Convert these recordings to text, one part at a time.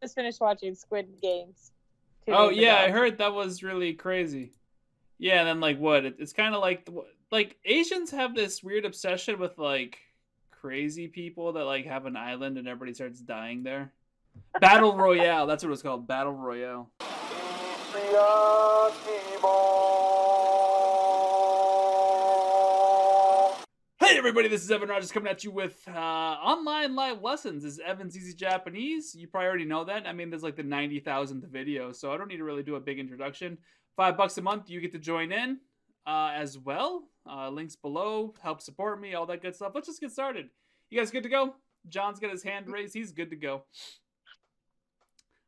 just finished watching Squid Games 2 days yeah, I ago. heard that was really crazy. Yeah, and then like what? It's kind of like Asians have this weird obsession with like crazy people that like have an island and everybody starts dying there. Battle Royale, that's what it's called. Battle Royale. Hey everybody, this is Evan Rogers coming at you with online live lessons. This is Evan's Easy Japanese. You probably already know that. I mean, there's like the 90,000th video, so I don't need to really do a big introduction. $5 a month, you get to join in as well. Links below, help support me, all that good stuff. Let's just get started. You guys good to go? John's got his hand raised. He's good to go.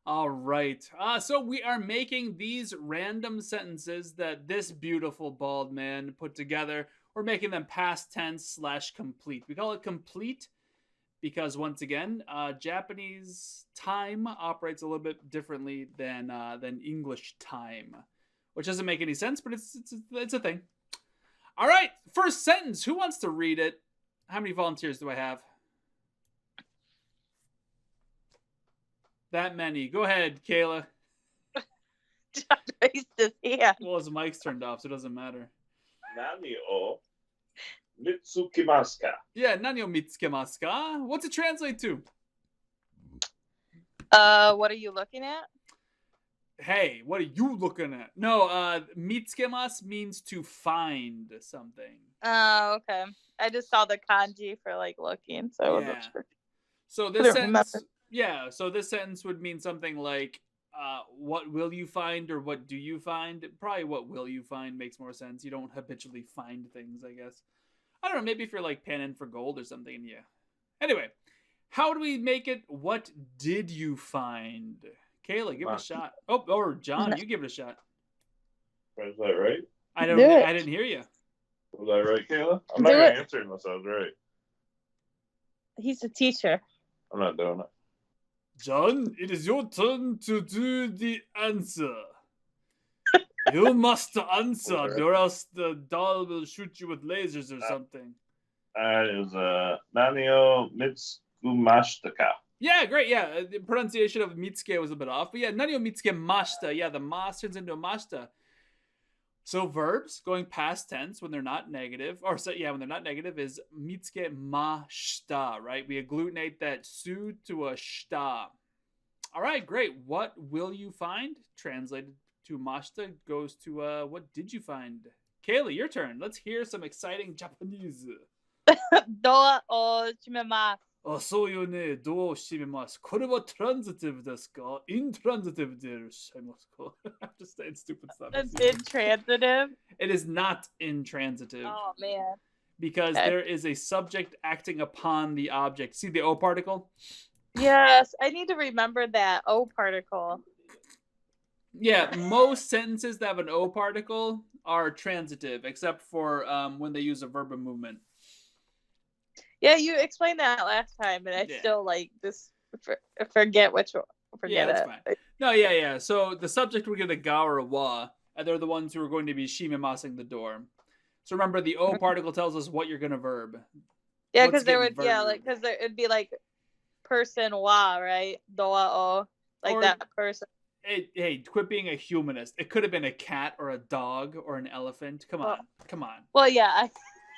All right. So we are making these random sentences that this beautiful bald man put together. We're making them past tense / complete. We call it complete because, once again, Japanese time operates a little bit differently than English time, which doesn't make any sense, but it's a thing. All right, first sentence. Who wants to read it? How many volunteers do I have? That many. Go ahead, Kayla. John raised his hand. Well, his mic's turned off, so it doesn't matter. Nani o mitsukimasu ka? Yeah, nani o mitsukimasu ka? What's it translate to? What are you looking at? Hey, what are you looking at? No, mitsukimasu means to find something. Oh, okay. I just saw the kanji for like looking, so I wasn't sure. So this sentence, so this sentence would mean something like, what will you find or what do you find? Probably what will you find makes more sense. You don't habitually find things, I guess. I don't know, maybe if you're like panning for gold or something, yeah. Anyway, how do we make it? What did you find? Kayla, give it a shot. Oh, or John, you give it a shot. Was that right? I didn't hear you. Was that right, Kayla? I'm not going to answer unless I was right. He's a teacher. I'm not doing it. John, it is your turn to do the answer. You must answer, or else the doll will shoot you with lasers or something. It was Nani o mitsukumashita ka? Yeah, great. Yeah, the pronunciation of mitsuke was a bit off, but yeah, nani o mitsukemashita. Yeah, the mas turns into a mashita. So verbs going past tense when they're not negative, when they're not negative is mitsukemashita, right? We agglutinate that su to a shita. All right, great. What will you find? Translated to mashita goes to what did you find? Kayla, your turn. Let's hear some exciting Japanese. Doa o shimemasu. そうよね。ドアを閉めます。これはtransitive ですか? Intransitive でいらっしゃいますか? I'm just saying stupid stuff. It's intransitive? It is not intransitive. Oh, man. Because there is a subject acting upon the object. See the O particle? Yes, I need to remember that O particle. Yeah, most sentences that have an O particle are transitive, except for when they use a verb of movement. Yeah, you explained that last time, and I still like just forget which one. Forget that's it. Fine. No, yeah. So the subject would get a ga or a wa, and they're the ones who are going to be shimemasing the door. So remember, the O particle tells us what you're going to verb. Yeah, because there would, because it'd be like person wa, right? Doa o, like or, that person. Hey, quit being a humanist. It could have been a cat or a dog or an elephant. Come on. Well, yeah.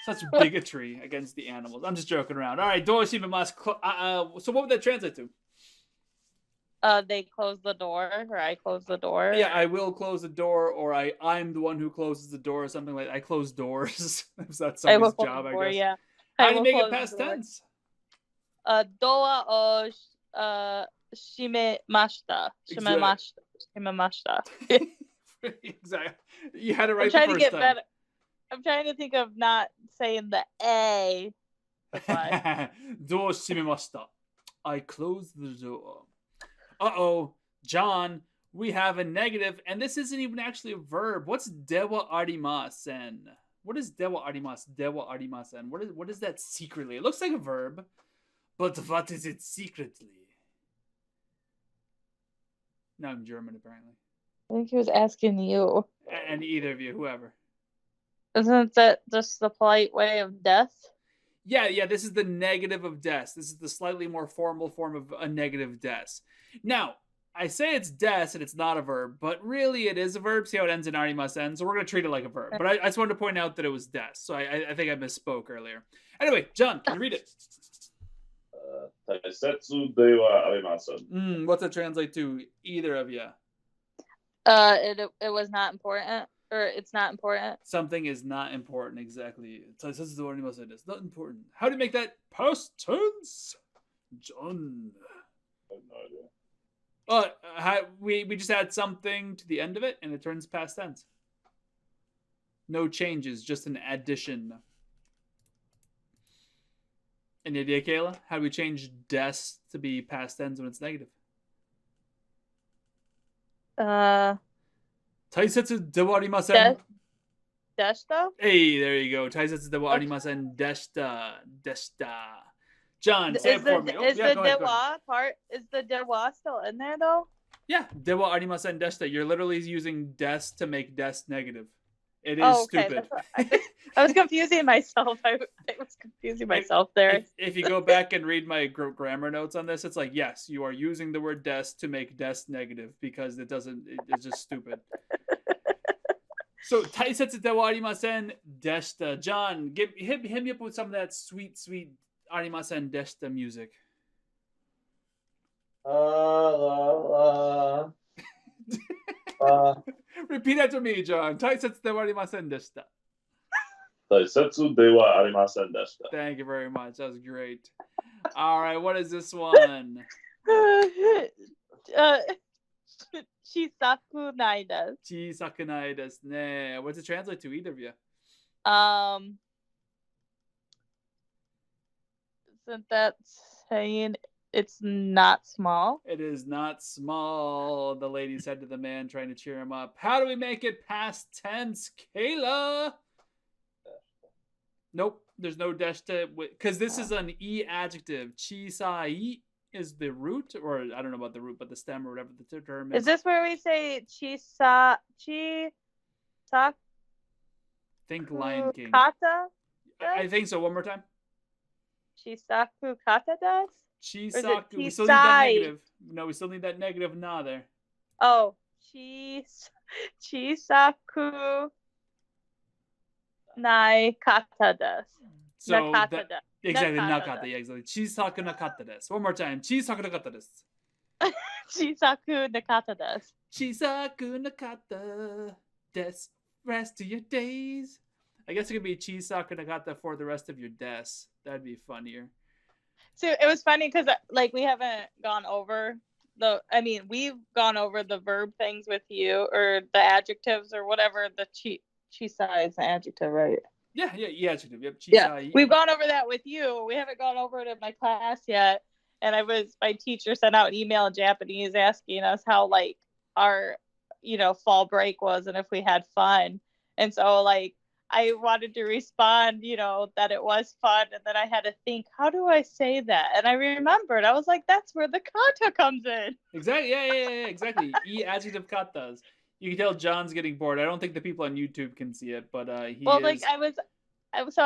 Such bigotry against the animals. I'm just joking around. All right, door shimamas. So what would that translate to? They close the door, or I close the door. Yeah, I will close the door, or I'm the one who closes the door, or something like that. I close doors. If that's somebody's job, I guess. Yeah. How do you make it past tense? Doa o shimemashita. Shimemashita. Exactly. You had it right the first time. Better. I'm trying to think of not saying the A. Door shimemashita. I closed the door. Uh-oh, John, we have a negative, and this isn't even actually a verb. What's dewa arimasen? What is dewa arimasen? Dewa arimasen. What is that secretly? It looks like a verb, but what is it secretly? No, I'm German, apparently. I think he was asking you. And either of you, whoever. Isn't that just the polite way of death? Yeah, this is the negative of des. This is the slightly more formal form of a negative des. Now, I say it's des and it's not a verb, but really it is a verb. See how it ends in arimasen, so we're going to treat it like a verb. But I just wanted to point out that it was des, so I think I misspoke earlier. Anyway, John, can you read it? Taisetsu de wa arimasen. What's it translate to, either of you? It was not important, or it's not important. Something is not important, exactly. Taisetsu de wa arimasen is not important. How do you make that past tense, John? I have no idea. We just add something to the end of it, and it turns past tense. No changes, just an addition. Any idea, Kayla? How do we change des to be past tense when it's negative? Taisetsu de wa arimasen. Deshta? Hey, there you go. Taisetsu de wa arimasen deshita. John, say it for me. Is the dewa part? Is the dewa still in there though? Yeah, dewa arimasen deshita. You're literally using des to make des negative. It is stupid. I was confusing myself. I was confusing myself there. If you go back and read my grammar notes on this, it's like, yes, you are using the word des to make des negative because it's just stupid. So, taisetsu de wa arimasen deshita. John, hit me up with some of that sweet arimasen deshita music. Repeat after me, John. Taisetsu de wa arimasen deshita. Taisetsu de wa arimasen deshita. Thank you very much. That was great. All right, what is this one? Chisaku nai desu. Chisaku nai desu ne. What's it translate to, either of you? Isn't that saying it's not small? It is not small, the lady said to the man trying to cheer him up. How do we make it past tense, Kayla? Nope, there's no deshita, because this is an e adjective. Chisai is the root, or I don't know about the root, but the stem or whatever the term is. Is this where we say chisa? Think Lion King. Kata? I think so. One more time. Chisaku kata desu? Chisaku. We still need that negative. No, we still need that negative na there. Oh, chisaku nai kata desu. So nakata desu. Exactly, nakata. Yeah, exactly. Chisaku nakata desu. One more time. Chisaku nakata desu. Chisaku nakata desu. Chisaku nakata desu. Rest of your days. I guess it could be Chisaku nakata for the rest of your desu. That'd be funnier. So it was funny because like we haven't gone over we've gone over the verb things with you, or the adjectives or whatever. The chisai is the adjective, right? Yeah, adjective. Yep, chisai. Yeah, we've gone over that with you. We haven't gone over it in my class yet. And my teacher sent out an email in Japanese asking us how like our, fall break was and if we had fun. And so like I wanted to respond, that it was fun. And then I had to think, how do I say that? And I remembered. I was like, that's where the kata comes in. Exactly. Yeah, exactly. E adjective katas. You can tell John's getting bored. I don't think the people on YouTube can see it, but he is. Like I was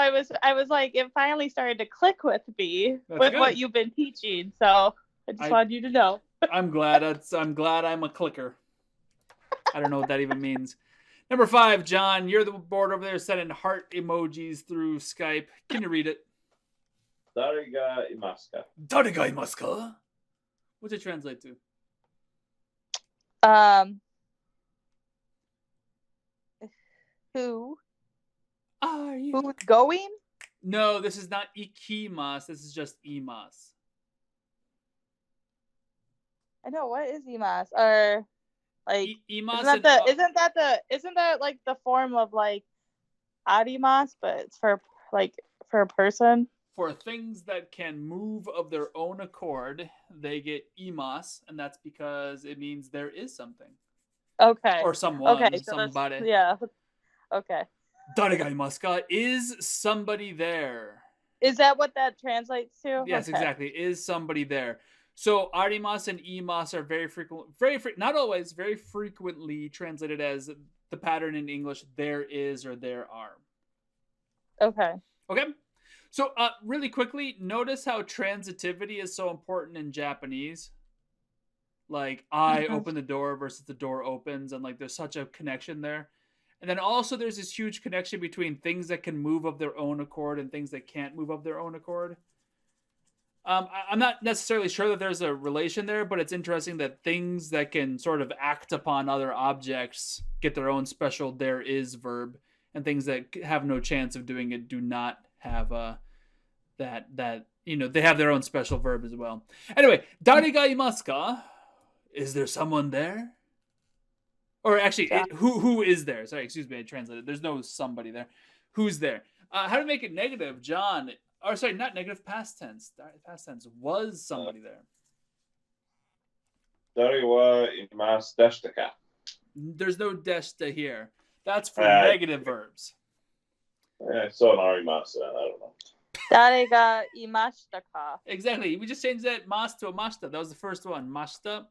like, it finally started to click with me with good. What you've been teaching. So I just wanted you to know. I'm glad I'm a clicker. I don't know what that even means. Number 5, John, you're the board over there sending heart emojis through Skype. Can you read it? Dare ga imasu ka? Dare ga imasu ka? What's it translate to? Who? Are you? Who's going? No, this is not Ikimasu. This is just Imasu. I know, what is Imasu? Or like Imasu isn't that like the form of like arimasu, but it's for a person? For things that can move of their own accord, they get imasu, and that's because it means there is something. Okay. Or someone. Okay. So somebody. Yeah. Okay. Dare ga imasu ka? Is somebody there? Is that what that translates to? Yes, okay. Exactly. Is somebody there? So arimasu and imasu are very not always, very frequently translated as the pattern in English, there is or there are. Okay. So really quickly, notice how transitivity is so important in Japanese. Like I open the door versus the door opens, and like there's such a connection there. And then also there's this huge connection between things that can move of their own accord and things that can't move of their own accord. I'm not necessarily sure that there's a relation there, but it's interesting that things that can sort of act upon other objects get their own special there is verb, and things that have no chance of doing it do not have that they have their own special verb as well. Anyway, "Dare ga imasu ka?" Is there someone there? Or actually, who is there? Sorry, excuse me, I translated. There's no somebody there. Who's there? How to make it negative, John? Or sorry, not negative, past tense. Past tense. Was somebody there? Dare wa imasu deshita ka? There's no deshita here. That's for negative verbs. So narimasu. I don't know. Dare ga imashita ka? Exactly. We just changed that mas to mashita. That was the first one. Mashita.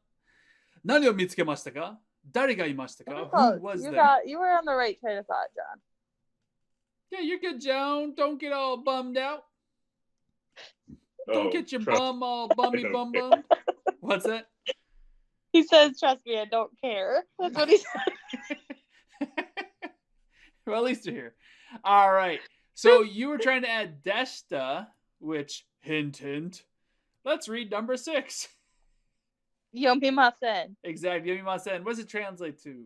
Nani o mitsukemashita ka? Dare ga imashita ka? Who was there? You were on the right train of thought, John. Yeah, you're good, Joan. Don't get all bummed out. Don't get your bum all bummy bum. What's that? He says, "Trust me, I don't care." That's what he said. Well, at least you're here. All right. So you were trying to add deshita, which hint hint. Let's read number 6. Yomimasen. Exactly. Yomimasen. What does it translate to?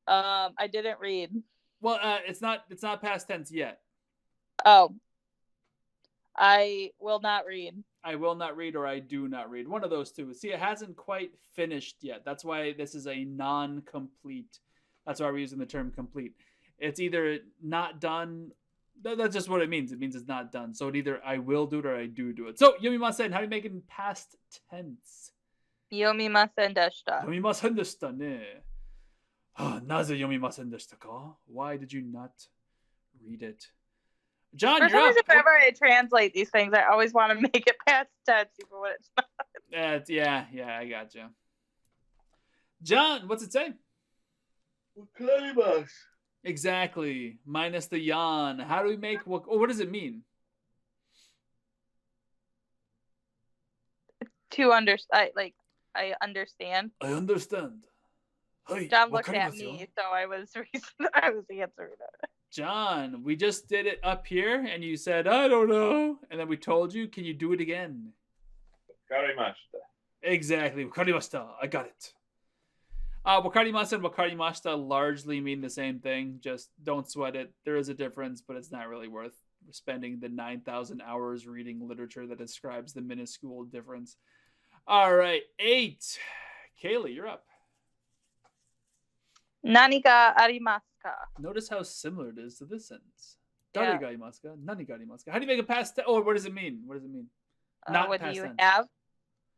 I didn't read. Well, it's not past tense yet. Oh. I will not read. I will not read, or I do not read. One of those two. See, it hasn't quite finished yet. That's why this is a non-complete. That's why we're using the term complete. It's either not done. That's just what it means. It means it's not done. So it either I will do it or I do it. So, yomimasen, how do you make it in past tense? Yomimasen deshita. Yomimasen deshita ne. Naze yomimasen deshita ka? Why did you not read it? John, for some reason, whenever I translate these things, I always want to make it past tense, even when it's not. Yeah, I gotcha. John, what's it say? Wakarimasu. Exactly. Minus the yan. How do we make what does it mean? To understand, I understand. I understand. John looked at me, so I was answering it. John, we just did it up here, and you said, I don't know. And then we told you, can you do it again? Wakarimashita. Exactly. Wakarimashita. I got it. Wakarimasu and wakarimashita largely mean the same thing. Just don't sweat it. There is a difference, but it's not really worth spending the 9,000 hours reading literature that describes the minuscule difference. All right. 8. Kaylee, you're up. Nani ga arimasu ka? Notice how similar it is to this sentence. Dare ga arimasu ka? Nani ga arimasu ka? How do you make a past tense? Oh, what does it mean? What does it mean? Not what do you have?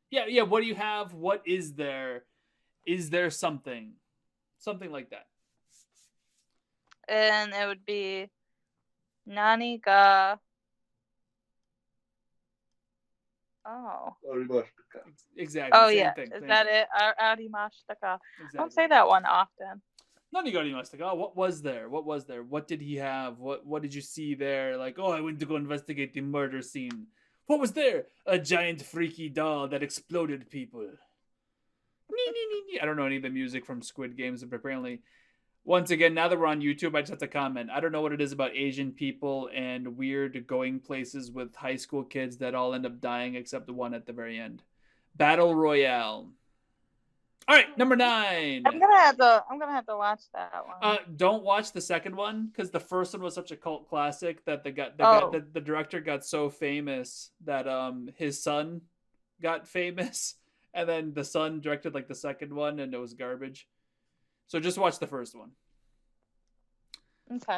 Yeah. What do you have? What is there? Is there something? Something like that. And it would be Nani ga. Oh. Exactly. Oh, same yeah. thing. Is that it? Arimashita ka. Exactly. Don't say that one often. Nani ga arimashita ka? What was there? What was there? What did he have? What did you see there? Like, oh, I went to go investigate the murder scene. What was there? A giant freaky doll that exploded people. I don't know any of the music from Squid Games, but apparently, once again, now that we're on YouTube, I just have to comment. I don't know what it is about Asian people and weird going places with high school kids that all end up dying except the one at the very end. Battle Royale. All right, number 9. I'm gonna have to watch that one. Don't watch the second one because the first one was such a cult classic that the director got so famous that his son got famous. And then the son directed like the second one, and it was garbage. So just watch the first one. Okay.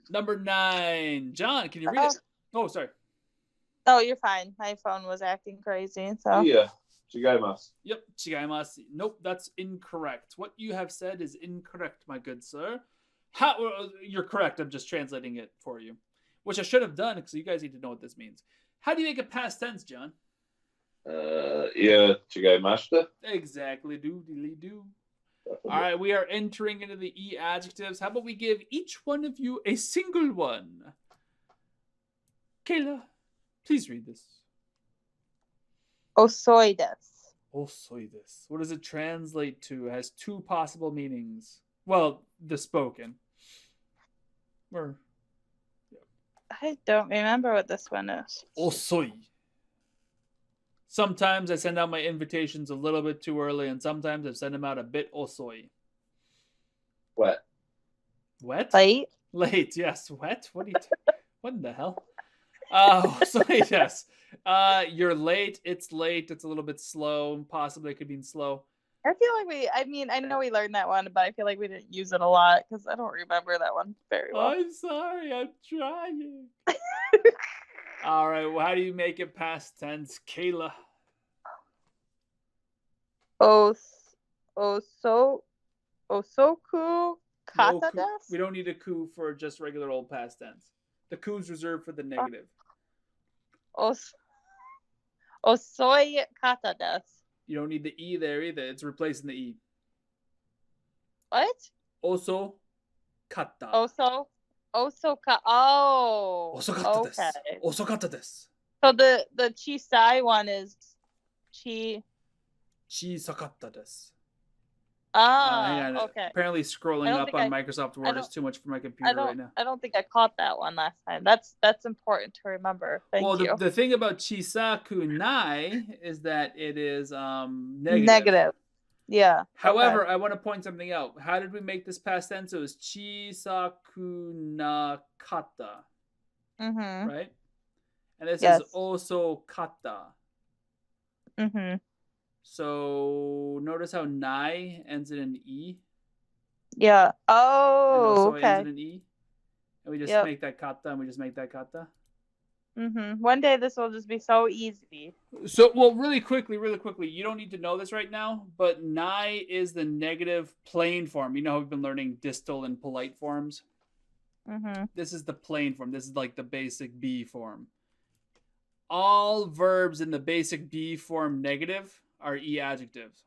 Number 9. John, can you read it? Oh, sorry. Oh, you're fine. My phone was acting crazy. So. Yeah. Chigaimasu. Yep, chigaimasu. Nope, that's incorrect. What you have said is incorrect, my good sir. You're correct. I'm just translating it for you, which I should have done because you guys need to know what this means. How do you make a past tense, John? Chigaimashita. Exactly. Do. All right, we are entering into the E adjectives. How about we give each one of you a single one? Kayla, please read this. Osoi desu. Osoi desu. What does it translate to? It has two possible meanings. Well, the spoken. Or I don't remember what this one is. osoi. Sometimes I send out my invitations a little bit too early, and sometimes I send them out a bit osoi. Wet. Wet? Late? Late, yes. Wet? What what in the hell? Osoi desu. You're late. It's late. It's a little bit slow. Possibly it could mean slow. I feel like I know we learned that one, but I feel like we didn't use it a lot because I don't remember that one very well. I'm sorry. I'm trying. All right. Well, how do you make it past tense, Kayla? Osoku kata No coup. desu? We don't need a coup for just regular old past tense. The coup's reserved for the negative. Osoi kata desu. You don't need the E there either. It's replacing the E. What? Oso kata. Oso Osokata okay. desu. Osokata desu. So the chisai one is chi. Chisakata desu. Hang on. Okay. Apparently scrolling up on Microsoft Word is too much for my computer right now. I don't think I caught that one last time. That's important to remember. Thank you. The thing about chisaku nai is that it is negative. Negative. Yeah. However, I want to point something out. How did we make this past tense? It was chisaku na kata. Mm-hmm. Right? And this is oso kata. Mm-hmm. So notice how nai ends in an E. Yeah. Oh, and also okay. ends in an E. And we just make that kata, and we just make that kata. Mm-hmm. One day this will just be so easy. So, well, really quickly, you don't need to know this right now, but nai is the negative plain form. You know how we've been learning distal and polite forms? Mm-hmm. This is the plain form. This is like the basic B form. All verbs in the basic B form negative are E adjectives.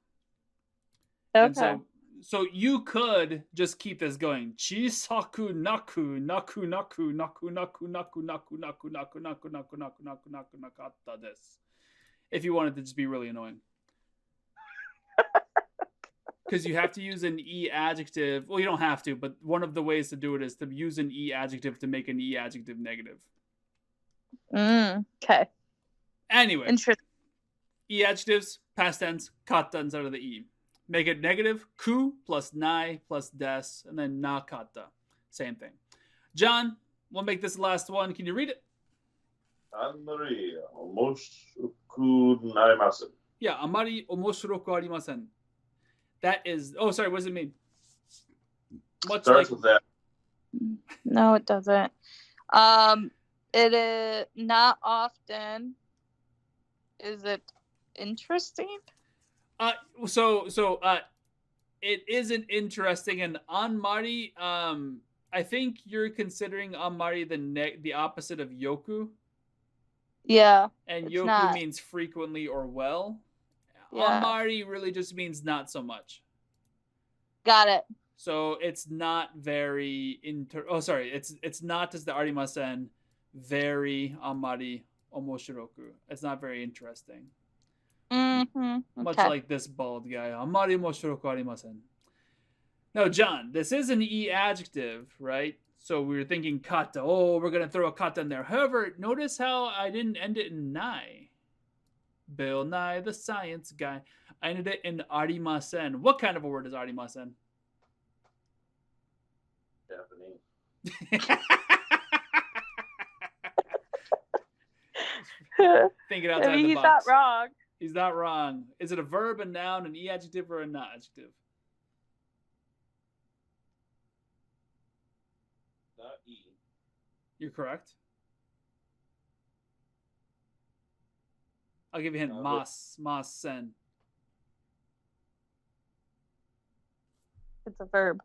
Okay. And so you could just keep this going. Chisaku naku naku naku naku naku naku naku naku naku naku naku naku naku naku nakata desu. If you wanted to just be really annoying. Because you have to use an E adjective. Well, you don't have to, but one of the ways to do it is to use an E adjective to make an E adjective negative. Okay. Anyway. Interesting. E adjectives, past tense, kata instead of the E. Make it negative, ku plus nai plus des, and then na kata. Same thing. John, we'll make this the last one. Can you read it? Amari omoshiroku narimasen. Yeah, amari omoshiroku arimasen. That is, what does it mean? Starts with that. No, it doesn't. It is not often. Is it interesting? It isn't interesting, and anmari, I think you're considering anmari the opposite of yoku. Yeah. And yoku means frequently or well. Yeah. Anmari really just means not so much. Got it. So it's not very it's not as the arimasen very anmari omoshiroku. It's not very interesting. Mm-hmm. Okay. Much like this bald guy. Amari omoshiroku arimasen. Now, John, this is an E adjective, right? So we were thinking kata. Oh, we're going to throw a kata in there. However, notice how I didn't end it in nai. Bill Nye, the science guy. I ended it in arimasen. What kind of a word is arimasen? Japanese. Thinking outside the box. He's not wrong. He's not wrong. Is it a verb, a noun, an E adjective, or a not adjective? Not E. You're correct. I'll give you a hint. Mas sen. It's a verb.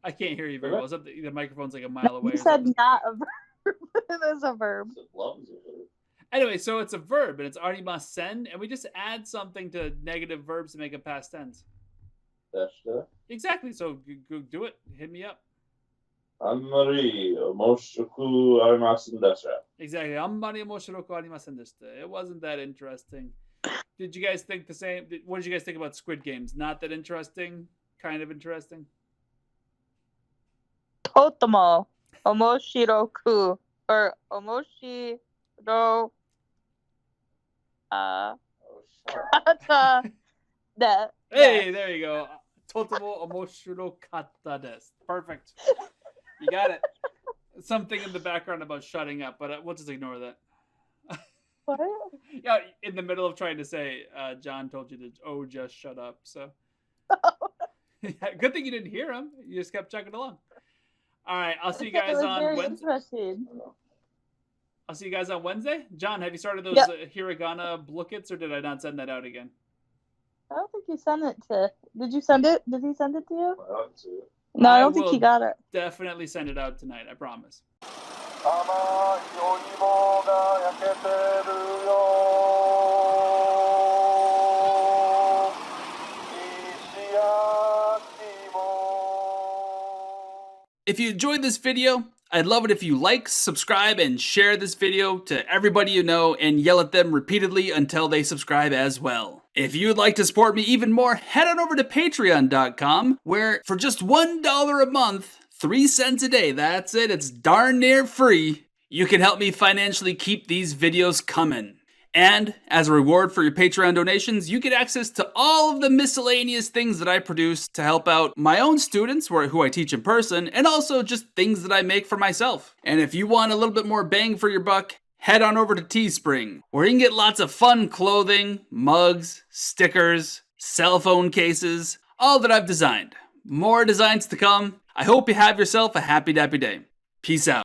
I can't hear you very well. The microphone's like a mile away. You said not a verb. It is a verb. Anyway, so it's a verb, and it's arimasen, and we just add something to negative verbs to make a past tense. Exactly. So go do it. Hit me up. Anmari omoshiroku arimasen desu. Exactly. Anmari omoshiroku arimasen desu. It wasn't that interesting. Did you guys think the same? What did you guys think about Squid Games? Not that interesting? Kind of interesting? Totomo omoshiroku or omoshiro kata desu. Hey, there you go. Totomo omoshiro katta desu. Perfect. You got it. Something in the background about shutting up, but we'll just ignore that. What? Yeah, in the middle of trying to say, John told you to, just shut up. So, good thing you didn't hear him. You just kept chugging along. All right, I'll see you guys on Wednesday. I'll see you guys on Wednesday. John, have you started those Hiragana bookets, or did I not send that out again? I don't think you sent it to. Did you send it? Did he send it to you? I don't see it. No, I don't think he got it. Definitely send it out tonight. I promise. If you enjoyed this video, I'd love it if you like, subscribe, and share this video to everybody you know and yell at them repeatedly until they subscribe as well. If you'd like to support me even more, head on over to patreon.com, where for just $1 a month, 3 cents a day, that's it, it's darn near free, you can help me financially keep these videos coming. And as a reward for your Patreon donations, you get access to all of the miscellaneous things that I produce to help out my own students who I teach in person, and also just things that I make for myself. And if you want a little bit more bang for your buck, head on over to Teespring, where you can get lots of fun clothing, mugs, stickers, cell phone cases, all that I've designed. More designs to come. I hope you have yourself a happy dappy day. Peace out.